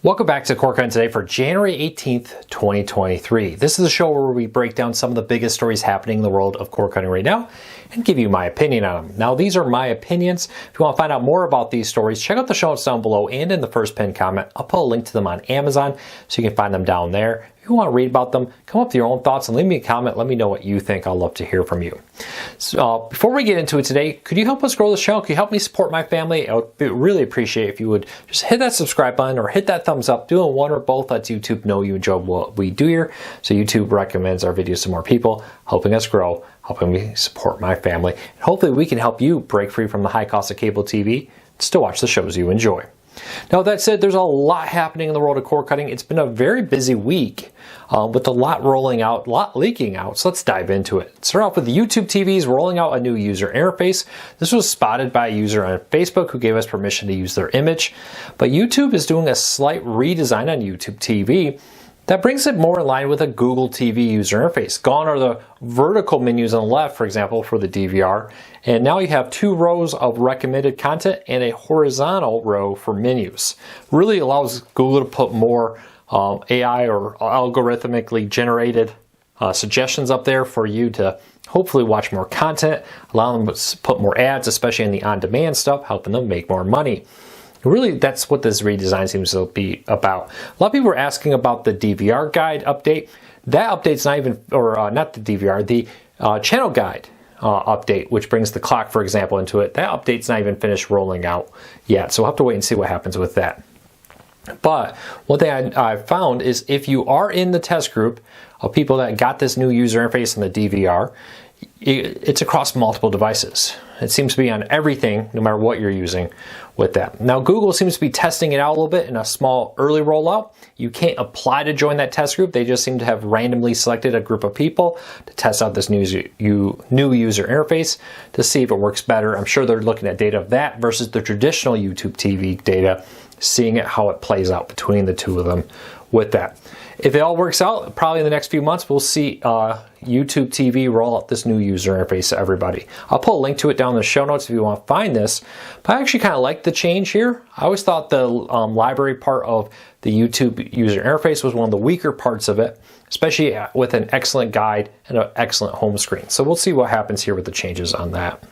Welcome back to Cord Cutting Today for January 18th, 2023. This is a show where we break down some of the biggest stories happening in the world of cord cutting right now and give you my opinion on them. Now, these are my opinions. If you want to find out more about these stories, check out the show notes down below and in the first pinned comment. I'll put a link to them on Amazon so you can find them down there. If you want to read about them, come up with your own thoughts and leave me a comment. Let me know what you think. I'd love to hear from you. So, before we get into it today, could you help us grow the channel? Could you help me support my family? I would really appreciate if you would just hit that subscribe button or hit that thumbs up. Doing one or both lets YouTube know you enjoy what we do here. So YouTube recommends our videos to more people, helping us grow, helping me support my family. And hopefully we can help you break free from the high cost of cable TV and still watch the shows you enjoy. Now, with that said, there's a lot happening in the world of cord cutting. It's been a very busy week with a lot rolling out, a lot leaking out. So let's dive into it. Start off with YouTube TVs rolling out a new user interface. This was spotted by a user on Facebook who gave us permission to use their image. But YouTube is doing a slight redesign on YouTube TV that brings it more in line with a Google TV user interface. Gone are the vertical menus on the left, for example, for the DVR. And now you have two rows of recommended content and a horizontal row for menus. Really allows Google to put more AI or algorithmically generated suggestions up there for you to hopefully watch more content, allow them to put more ads, especially in the on-demand stuff, helping them make more money. Really, that's what this redesign seems to be about. A lot of people are asking about the DVR guide update. That update's not even, or not the DVR, the channel guide update, which brings the clock, for example, into it. That update's not even finished rolling out yet, so we'll have to wait and see what happens with that. But one thing I found is if you are in the test group of people that got this new user interface in the DVR, it's across multiple devices. It seems to be on everything, no matter what you're using with that. Now, Google seems to be testing it out a little bit in a small early rollout. You can't apply to join that test group. They just seem to have randomly selected a group of people to test out this new user interface to see if it works better. I'm sure they're looking at data of that versus the traditional YouTube TV data, seeing how it plays out between the two of them with that. If it all works out, probably in the next few months, we'll see YouTube TV roll out this new user interface to everybody. I'll put a link to it down in the show notes if you want to find this. But I actually kind of like the change here. I always thought the library part of the YouTube user interface was one of the weaker parts of it, especially with an excellent guide and an excellent home screen. So we'll see what happens here with the changes on that.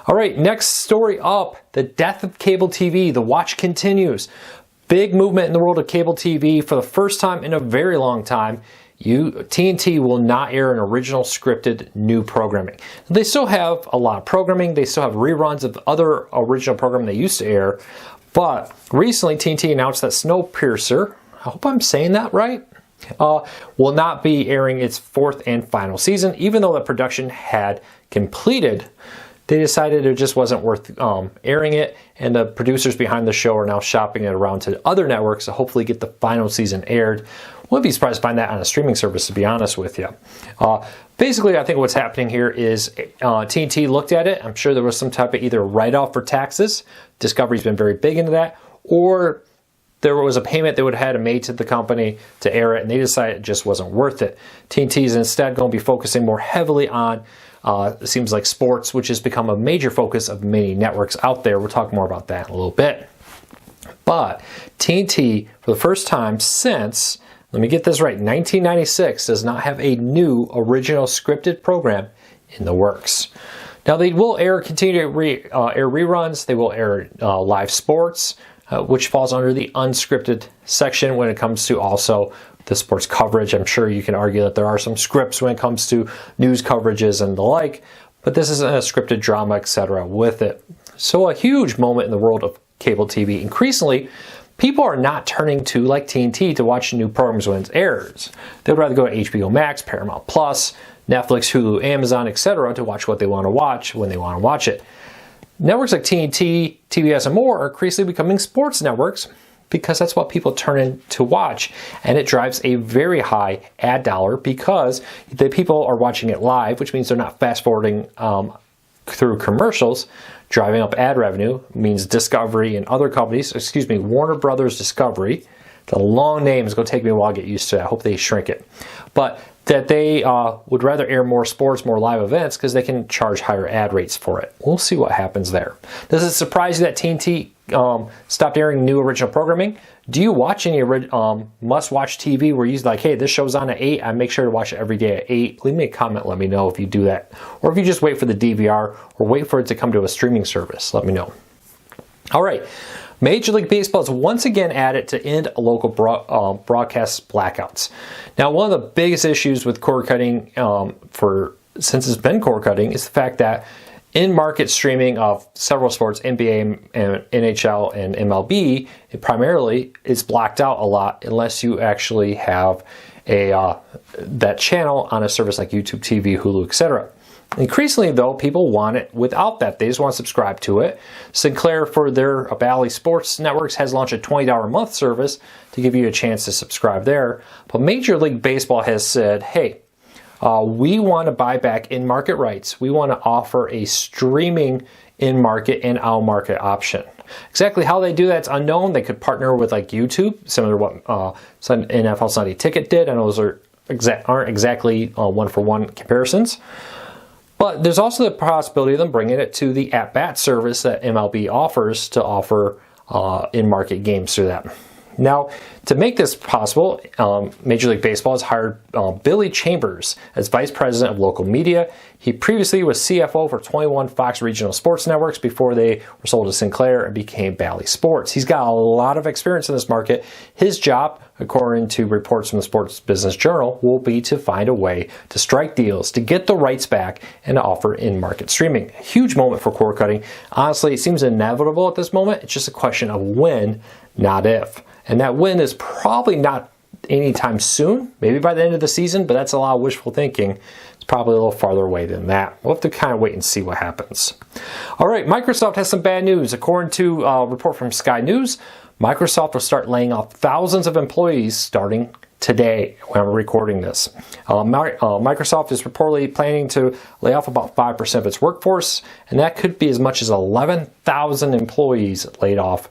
All right, next story up, the death of cable TV. The watch continues. Big movement in the world of cable TV. For the first time in a very long time, TNT will not air an original scripted new programming. They still have a lot of programming. They still have reruns of other original programming they used to air. But recently, TNT announced that Snowpiercer, I hope I'm saying that right, will not be airing its fourth and final season. Even though the production had completed, they decided it just wasn't worth airing it, and the producers behind the show are now shopping it around to other networks to hopefully get the final season aired. Wouldn't be surprised to find that on a streaming service, to be honest with you. Basically, I think what's happening here is TNT looked at it. I'm sure there was some type of either write-off for taxes. Discovery's been very big into that, or there was a payment they would have had made to the company to air it, and they decided it just wasn't worth it. TNT is instead going to be focusing more heavily on it seems like sports, which has become a major focus of many networks out there. We'll talk more about that in a little bit. But TNT, for the first time since, let me get this right, 1996, does not have a new original scripted program in the works. Now, they will continue to air reruns. They will air live sports, which falls under the unscripted section when it comes to also the sports coverage. I'm sure you can argue that there are some scripts when it comes to news coverages and the like, but this isn't a scripted drama, etc. with it. So a huge moment in the world of cable TV. Increasingly, people are not turning to, like TNT, to watch new programs when it airs. They'd rather go to HBO Max, Paramount Plus, Netflix, Hulu, Amazon, etc. to watch what they want to watch when they want to watch it. Networks like TNT, TBS, and more are increasingly becoming sports networks because that's what people turn in to watch, and it drives a very high ad dollar because the people are watching it live, which means they're not fast forwarding through commercials. Driving up ad revenue means Discovery and other companies, Warner Brothers Discovery. The long name is going to take me a while to get used to. I hope they shrink it. But that they would rather air more sports, more live events, because they can charge higher ad rates for it. We'll see what happens there. Does it surprise you that TNT stopped airing new original programming? Do you watch any must-watch TV where you're like, hey, this show's on at 8, I make sure to watch it every day at 8? Leave me a comment, let me know if you do that. Or if you just wait for the DVR or wait for it to come to a streaming service, let me know. All right. Major League Baseball is once again added to end local broadcast blackouts. Now, one of the biggest issues with cord cutting since it's been cord cutting is the fact that in-market streaming of several sports, NBA and NHL and MLB, it primarily is blocked out a lot unless you actually have that channel on a service like YouTube TV, Hulu, etc. Increasingly, though, people want it without that. They just want to subscribe to it. Sinclair, for their Bally Sports Networks, has launched a $20 a month service to give you a chance to subscribe there. But Major League Baseball has said, hey, we want to buy back in-market rights. We want to offer a streaming in-market and out-market option. Exactly how they do that's unknown. They could partner with like YouTube, similar to what NFL Sunday Ticket did. I know those aren't exactly one-for-one comparisons. But there's also the possibility of them bringing it to the at-bat service that MLB offers to offer in-market games through that. Now, to make this possible, Major League Baseball has hired Billy Chambers as Vice President of Local Media. He previously was CFO for 21 Fox Regional Sports Networks before they were sold to Sinclair and became Bally Sports. He's got a lot of experience in this market. His job, according to reports from the Sports Business Journal, will be to find a way to strike deals, to get the rights back, and to offer in-market streaming. A huge moment for cord cutting. Honestly, it seems inevitable at this moment. It's just a question of when, not if. And that win is probably not anytime soon, maybe by the end of the season, but that's a lot of wishful thinking. It's probably a little farther away than that. We'll have to kind of wait and see what happens. All right, Microsoft has some bad news. According to a report from Sky News, Microsoft will start laying off thousands of employees starting today when I'm recording this. Microsoft is reportedly planning to lay off about 5% of its workforce, and that could be as much as 11,000 employees laid off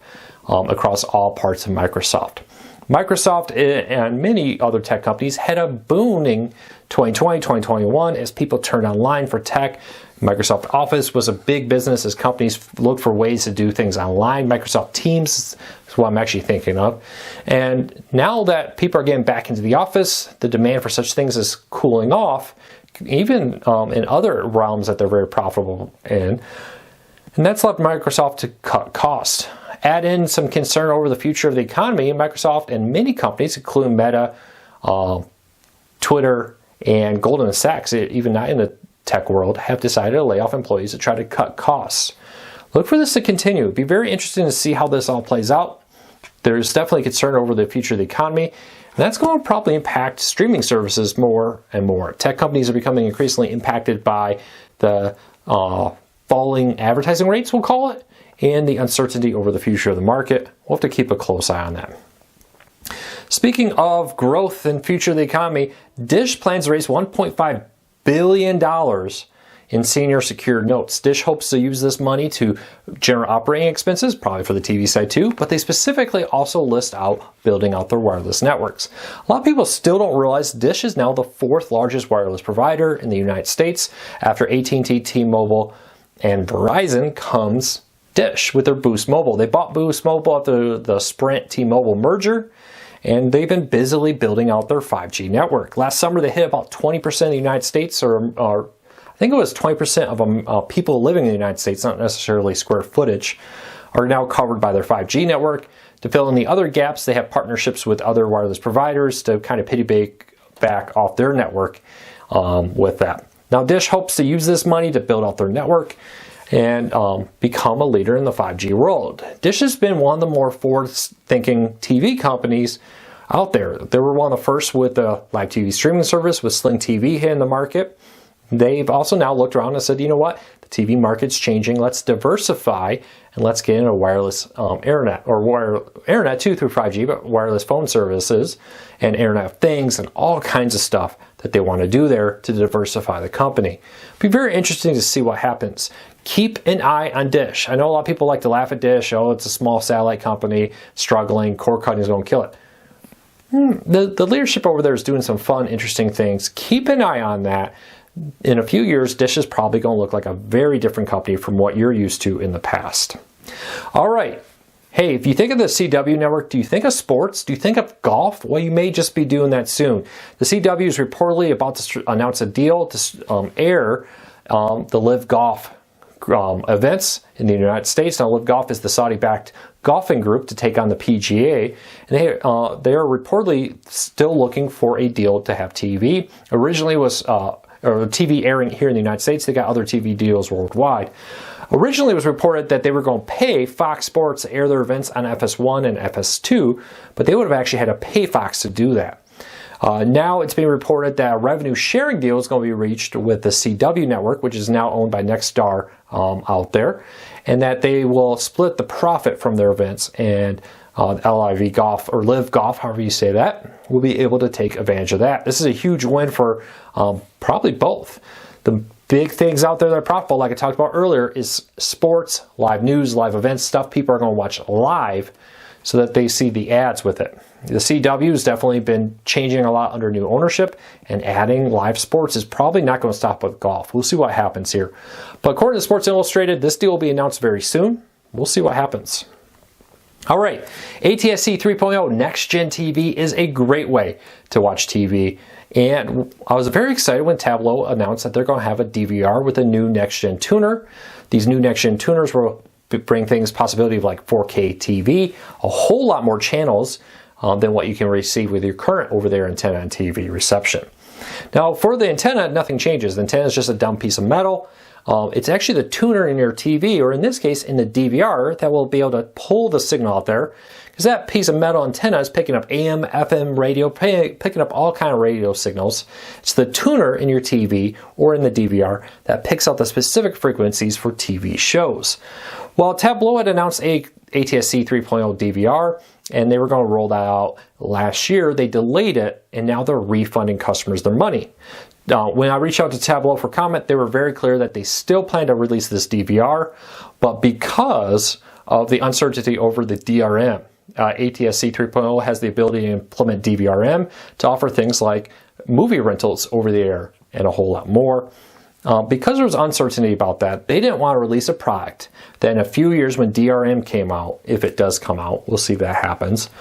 across all parts of Microsoft. Microsoft and many other tech companies had a booming 2020, 2021 as people turned online for tech. Microsoft Office was a big business as companies looked for ways to do things online. Microsoft Teams is what I'm actually thinking of. And now that people are getting back into the office, the demand for such things is cooling off, even in other realms that they're very profitable in. And that's left Microsoft to cut costs. Add in some concern over the future of the economy, and Microsoft and many companies, including Meta, Twitter, and Goldman Sachs, even not in the tech world, have decided to lay off employees to try to cut costs. Look for this to continue. It'd be very interesting to see how this all plays out. There's definitely concern over the future of the economy, and that's going to probably impact streaming services more and more. Tech companies are becoming increasingly impacted by the falling advertising rates, we'll call it, and the uncertainty over the future of the market. We'll have to keep a close eye on that. Speaking of growth and future of the economy, Dish plans to raise $1.5 billion in senior secured notes. Dish hopes to use this money to generate operating expenses, probably for the TV side too, but they specifically also list out building out their wireless networks. A lot of people still don't realize Dish is now the 4th largest wireless provider in the United States. After AT&T, T-Mobile, and Verizon comes Dish with their Boost Mobile. They bought Boost Mobile after the Sprint T-Mobile merger, and they've been busily building out their 5G network. Last summer, they hit about 20% of the United States, or I think it was 20% of people living in the United States, not necessarily square footage, are now covered by their 5G network. To fill in the other gaps, they have partnerships with other wireless providers to kind of piggyback off their network with that. Now, Dish hopes to use this money to build out their network and become a leader in the 5G world. Dish has been one of the more forward-thinking TV companies out there. They were one of the first with a live TV streaming service with Sling TV hitting the market. They've also now looked around and said, you know what, the TV market's changing. Let's diversify and let's get into wireless internet, or internet too through 5G, but wireless phone services and Internet of Things and all kinds of stuff that they want to do there to diversify the company. It'll be very interesting to see what happens. Keep an eye on Dish. I know a lot of people like to laugh at Dish. Oh, it's a small satellite company struggling. Cord cutting is going to kill it. the leadership over there is doing some fun, interesting things. Keep an eye on that. In a few years, Dish is probably going to look like a very different company from what you're used to in the past. All right. Hey, if you think of the CW network, do you think of sports? Do you think of golf? Well, you may just be doing that soon. The CW is reportedly about to announce a deal to air the Live Golf events in the United States. Now, Live Golf is the Saudi-backed golfing group to take on the PGA, and they are reportedly still looking for a deal to have TV. Originally was or TV airing here in the United States. They got other TV deals worldwide. Originally, it was reported that they were going to pay Fox Sports to air their events on FS1 and FS2, but they would have actually had to pay Fox to do that. Now it's being reported that a revenue sharing deal is going to be reached with the CW network, which is now owned by Nexstar out there, and that they will split the profit from their events, and LIV Golf, or Live Golf, however you say that, will be able to take advantage of that. This is a huge win for probably both. The big things out there that are profitable, like I talked about earlier, is sports, live news, live events, stuff people are going to watch live so that they see the ads with it. The CW has definitely been changing a lot under new ownership, and adding live sports is probably not going to stop with golf. We'll see what happens here. But according to Sports Illustrated, this deal will be announced very soon. We'll see what happens. All right, ATSC 3.0 Next Gen TV is a great way to watch TV. And I was very excited when Tableau announced that they're going to have a DVR with a new Next Gen tuner. These new Next Gen tuners will bring things, possibility of like 4K TV, a whole lot more channels than what you can receive with your current over-the-air antenna and TV reception. Now, for the antenna, nothing changes. The antenna is just a dumb piece of metal. It's actually the tuner in your TV, or in this case, in the DVR, that will be able to pull the signal out there, because that piece of metal antenna is picking up AM, FM radio, picking up all kind of radio signals. It's the tuner in your TV or in the DVR that picks out the specific frequencies for TV shows. Well, Tableau had announced a ATSC 3.0 DVR, and they were going to roll that out last year. They delayed it, and now they're refunding customers their money. When I reached out to Tableau for comment, they were very clear that they still plan to release this DVR, but because of the uncertainty over the DRM, ATSC 3.0 has the ability to implement DVRM to offer things like movie rentals over the air and a whole lot more. Because there was uncertainty about that, they didn't want to release a product that in a few years when DRM came out, if it does come out, we'll see if that happens,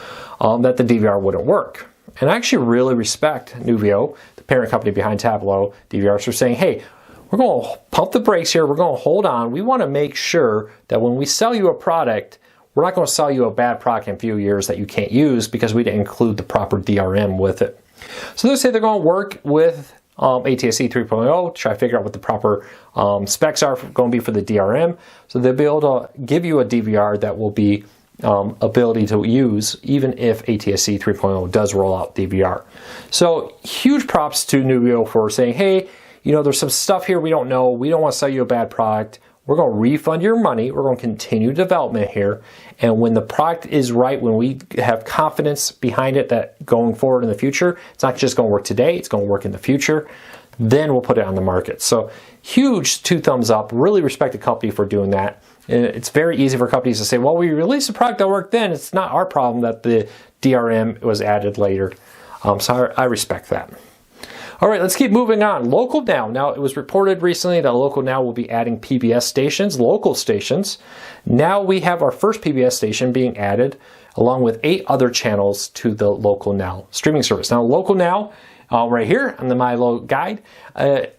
that the DVR wouldn't work. And I actually really respect Nuvio, the parent company behind Tableau DVRs, for saying, hey, we're going to pump the brakes here, we're going to hold on. We want to make sure that when we sell you a product, we're not going to sell you a bad product in a few years that you can't use because we didn't include the proper DRM with it. So they say they're going to work with ATSC 3.0 to try to figure out what the proper specs are going to be for the DRM. So they'll be able to give you a DVR that will be ability to use even if ATSC 3.0 does roll out DVR. So huge props to Nuvio for saying, hey, you know, there's some stuff here we don't know. We don't want to sell you a bad product. We're going to refund your money. We're going to continue development here. And when the product is right, when we have confidence behind it that going forward in the future, it's not just going to work today, it's going to work in the future, then we'll put it on the market. So huge 2 thumbs up. Really respect the company for doing that. And it's very easy for companies to say, well, we released a product that worked then. It's not our problem that the DRM was added later. So I respect that. All right, let's keep moving on. Local Now. Now, it was reported recently that Local Now will be adding PBS stations, local stations. Now we have our first PBS station being added, along with 8 other channels to the Local Now streaming service. Now, Local Now, right here on the Milo guide,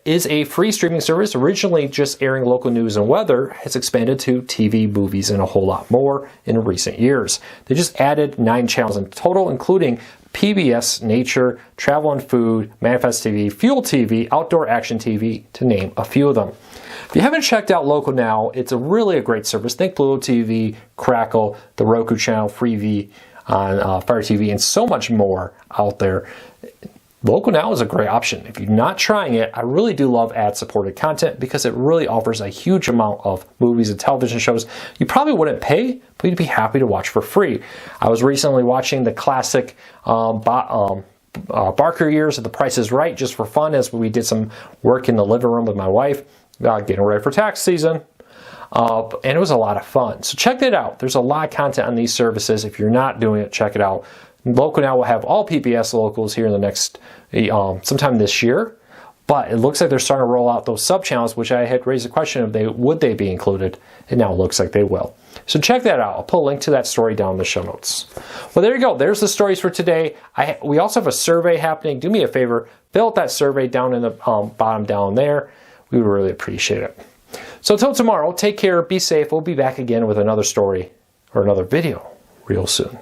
is a free streaming service. Originally just airing local news and weather, has expanded to TV, movies, and a whole lot more in recent years. They just added 9 channels in total, including PBS, Nature, Travel and Food, Manifest TV, Fuel TV, Outdoor Action TV, to name a few of them. If you haven't checked out Local Now, it's really a great service. Think Pluto TV, Crackle, the Roku channel, Freevee on Fire TV, and so much more out there. Local Now is a great option. If you're not trying it, I really do love ad-supported content because it really offers a huge amount of movies and television shows you probably wouldn't pay, but you'd be happy to watch for free. I was recently watching the classic Barker years of The Price is Right just for fun as we did some work in the living room with my wife, getting ready for tax season. And it was a lot of fun. So check that out. There's a lot of content on these services. If you're not doing it, check it out. Local now will have all PBS locals here in the next, sometime this year. But it looks like they're starting to roll out those sub-channels, which I had raised a question of would they be included, and now it looks like they will. So check that out. I'll put a link to that story down in the show notes. Well, there you go. There's the stories for today. We also have a survey happening. Do me a favor, fill out that survey down in the bottom down there. We would really appreciate it. So until tomorrow, take care, be safe. We'll be back again with another story or another video real soon.